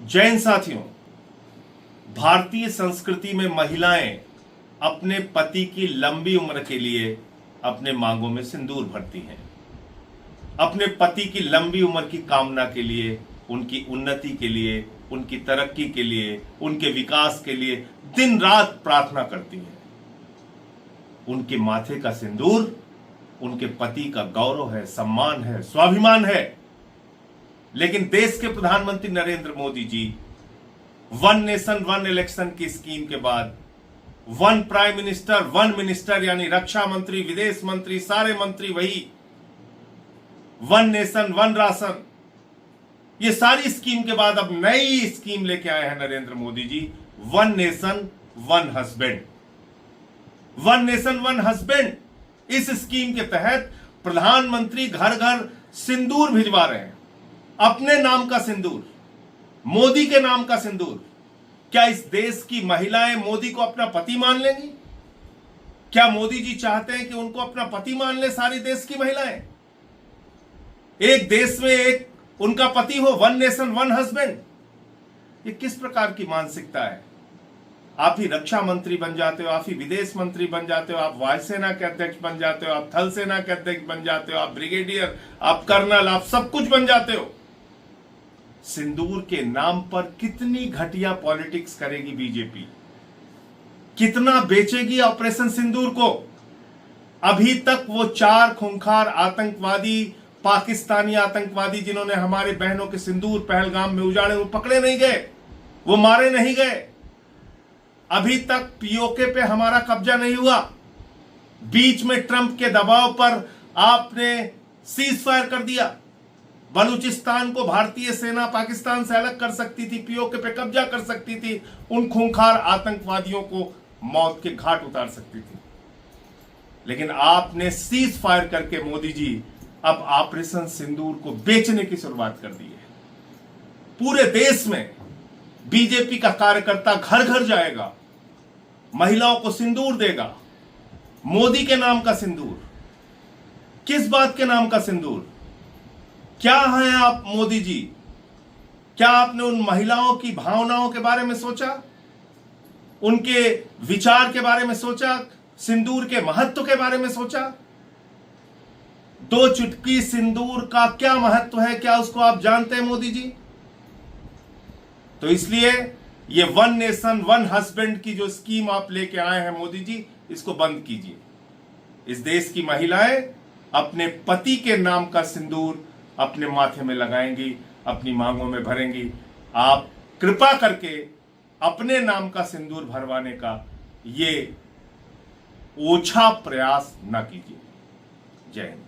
जैन साथियों, भारतीय संस्कृति में महिलाएं अपने पति की लंबी उम्र के लिए अपने मांगों में सिंदूर भरती हैं। अपने पति की लंबी उम्र की कामना के लिए, उनकी उन्नति के लिए, उनकी तरक्की के लिए, उनके विकास के लिए दिन रात प्रार्थना करती हैं। उनके माथे का सिंदूर उनके पति का गौरव है, सम्मान है, स्वाभिमान है। लेकिन देश के प्रधानमंत्री Narendra Modi ji one nation one election की स्कीम के बाद one prime minister one minister यानी रक्षा मंत्री, विदेश मंत्री, सारे मंत्री वही, वन नेशन वन राशन, ये सारी स्कीम के बाद अब नई स्कीम लेके आए हैं Narendra Modi ji, one nation one husband. One nation one husband, इस स्कीम के तहत प्रधानमंत्री घर घर सिंदूर भिजवा रहे हैं, अपने नाम का सिंदूर, मोदी के नाम का सिंदूर। क्या इस देश की महिलाएं मोदी को अपना पति मान लेंगी? क्या मोदी जी चाहते हैं कि उनको अपना पति मान ले सारी देश की महिलाएं? एक देश में एक उनका पति हो, वन नेशन वन हस्बैंड। ये किस प्रकार की मानसिकता है? आप ही रक्षा मंत्री बन जाते हो, आप ही विदेश मंत्री बन जाते हो, आप वायुसेना के अध्यक्ष बन जाते हो, आप थल सेना के अध्यक्ष बन जाते हो, आप ब्रिगेडियर, आप कर्नल, आप सब कुछ बन जाते हो। सिंदूर के नाम पर कितनी घटिया पॉलिटिक्स करेगी बीजेपी, कितना बेचेगी ऑपरेशन सिंदूर को। अभी तक वो 4 खूंखार आतंकवादी, पाकिस्तानी आतंकवादी जिन्होंने हमारे बहनों के सिंदूर पहलगाम में उजाड़े, वो पकड़े नहीं गए, वो मारे नहीं गए। अभी तक पीओके पे हमारा कब्जा नहीं हुआ। बीच में ट्रंप के दबाव पर आपने सीज फायर कर दिया। बलूचिस्तान को भारतीय सेना पाकिस्तान से अलग कर सकती थी, पीओके पे कब्जा कर सकती थी, उन खूंखार आतंकवादियों को मौत के घाट उतार सकती थी। लेकिन आपने सीज फायर करके मोदी जी अब ऑपरेशन सिंदूर को बेचने की शुरुआत कर दी है। पूरे देश में बीजेपी का कार्यकर्ता घर घर जाएगा, महिलाओं को सिंदूर देगा, मोदी के नाम का सिंदूर। किस बात के नाम का सिंदूर? क्या है आप मोदी जी? क्या आपने उन महिलाओं की भावनाओं के बारे में सोचा, उनके विचार के बारे में सोचा, सिंदूर के महत्व के बारे में सोचा? 2 चुटकी सिंदूर का क्या महत्व है, क्या उसको आप जानते हैं मोदी जी? तो इसलिए ये वन नेशन वन हस्बैंड की जो स्कीम आप लेके आए हैं मोदी जी, इसको बंद कीजिए। इस देश की महिलाएं अपने पति के नाम का सिंदूर अपने माथे में लगाएंगी, अपनी मांगों में भरेंगी। आप कृपा करके अपने नाम का सिंदूर भरवाने का ये ओछा प्रयास न कीजिए। जय हिंद।